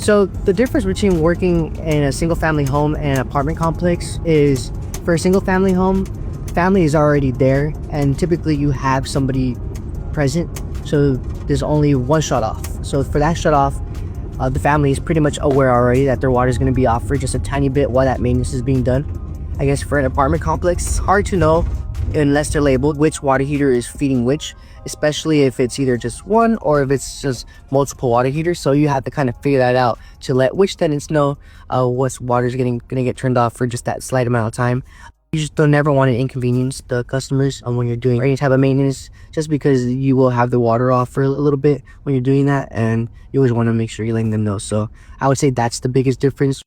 So the difference between working in a single family home and an apartment complex is, for a single family home, family is already there and typically you have somebody present, so there's only one shut off. So for that shut off, the family is pretty much aware already that their water is going to be off for just a tiny bit while that maintenance is being done. I guess for an apartment complex, it's hard to know unless they're labeled which water heater is feeding which, especially if it's either just one or if it's just multiple water heaters. So you have to kind of figure that out to let which tenants know what's water's gonna get turned off for just that slight amount of time. You just don't never want to inconvenience the customers when you're doing any type of maintenance, just because you will have the water off for a little bit when you're doing that, and you always want to make sure you're letting them know. So I would say that's the biggest difference.